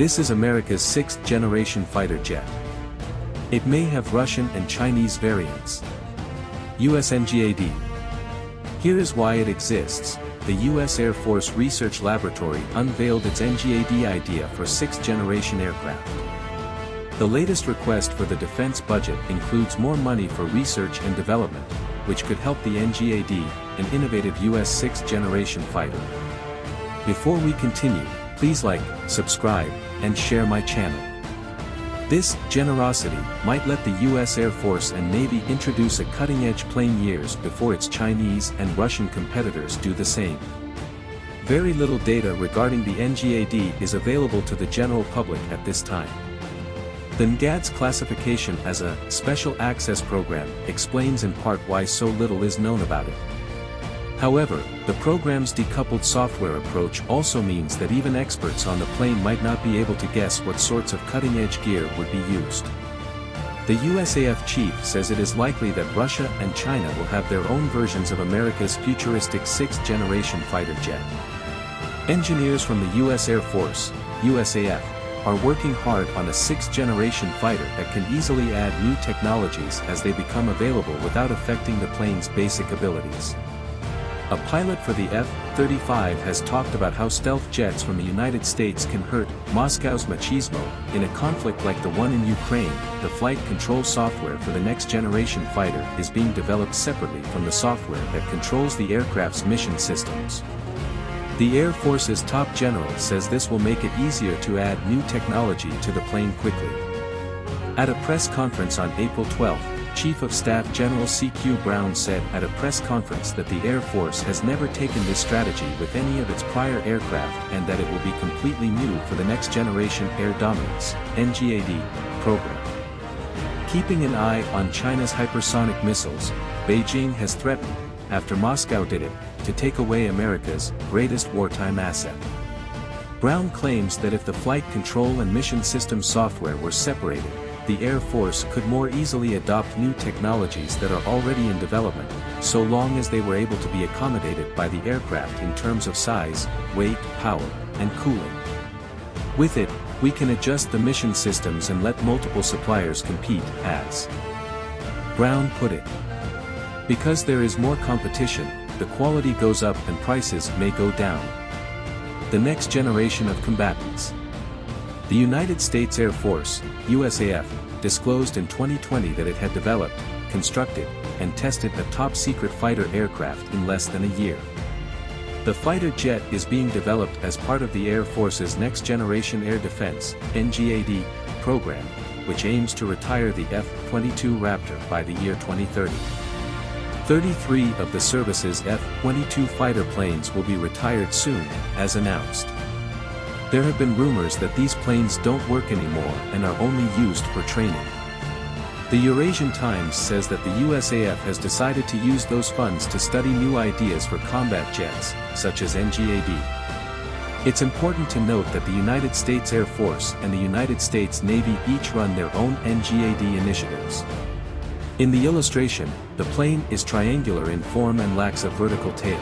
This is America's sixth-generation fighter jet. It may have Russian and Chinese variants. US NGAD. Here is why it exists. The U.S. Air Force Research Laboratory unveiled its NGAD idea for sixth-generation aircraft. The latest request for the defense budget includes more money for research and development, which could help the NGAD, an innovative U.S. sixth-generation fighter. Before we continue, please like, subscribe, and share my channel. This generosity might let the U.S. Air Force and Navy introduce a cutting-edge plane years before its Chinese and Russian competitors do the same. Very little data regarding the NGAD is available to the general public at this time. The NGAD's classification as a special access program explains in part why so little is known about it. However, the program's decoupled software approach also means that even experts on the plane might not be able to guess what sorts of cutting-edge gear would be used. The USAF chief says it is likely that Russia and China will have their own versions of America's futuristic sixth-generation fighter jet. Engineers from the U.S. Air Force, USAF, are working hard on a sixth-generation fighter that can easily add new technologies as they become available without affecting the plane's basic abilities. A pilot for the F-35 has talked about how stealth jets from the United States can hurt Moscow's machismo. In a conflict like the one in Ukraine, the flight control software for the next-generation fighter is being developed separately from the software that controls the aircraft's mission systems. The Air Force's top general says this will make it easier to add new technology to the plane quickly. At a press conference on April 12, Chief of Staff General C.Q. Brown said at a press conference that the Air Force has never taken this strategy with any of its prior aircraft and that it will be completely new for the Next Generation Air Dominance (NGAD) program. Keeping an eye on China's hypersonic missiles, Beijing has threatened, after Moscow did it, to take away America's greatest wartime asset. Brown claims that if the flight control and mission system software were separated, the Air Force could more easily adopt new technologies that are already in development, so long as they were able to be accommodated by the aircraft in terms of size, weight, power, and cooling. With it, we can adjust the mission systems and let multiple suppliers compete, as Brown put it. Because there is more competition, the quality goes up and prices may go down. The next generation of combatants. The United States Air Force, USAF, disclosed in 2020 that it had developed, constructed, and tested a top-secret fighter aircraft in less than a year. The fighter jet is being developed as part of the Air Force's Next Generation Air Defense (NGAD) program, which aims to retire the F-22 Raptor by the year 2030. 33 of the service's F-22 fighter planes will be retired soon, as announced. There have been rumors that these planes don't work anymore and are only used for training. The Eurasian Times says that the USAF has decided to use those funds to study new ideas for combat jets, such as NGAD. It's important to note that the United States Air Force and the United States Navy each run their own NGAD initiatives. In the illustration, the plane is triangular in form and lacks a vertical tail.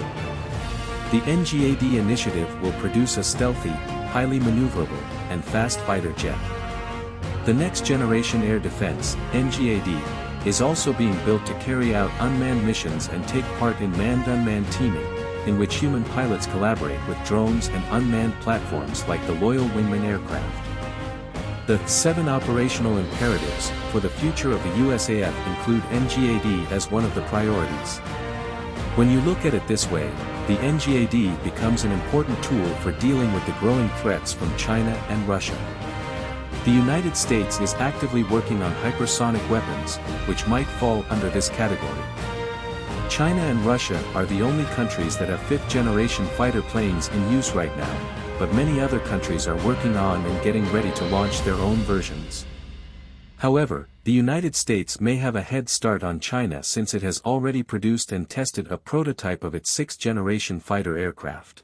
The NGAD initiative will produce a stealthy, highly maneuverable, and fast fighter jet. The Next Generation Air Defense, NGAD, is also being built to carry out unmanned missions and take part in manned-unmanned teaming, in which human pilots collaborate with drones and unmanned platforms like the Loyal Wingman aircraft. The 7 operational imperatives for the future of the USAF include NGAD as one of the priorities. When you look at it this way, the NGAD becomes an important tool for dealing with the growing threats from China and Russia. The United States is actively working on hypersonic weapons, which might fall under this category. China and Russia are the only countries that have fifth-generation fighter planes in use right now, but many other countries are working on and getting ready to launch their own versions. However, the United States may have a head start on China since it has already produced and tested a prototype of its sixth-generation fighter aircraft.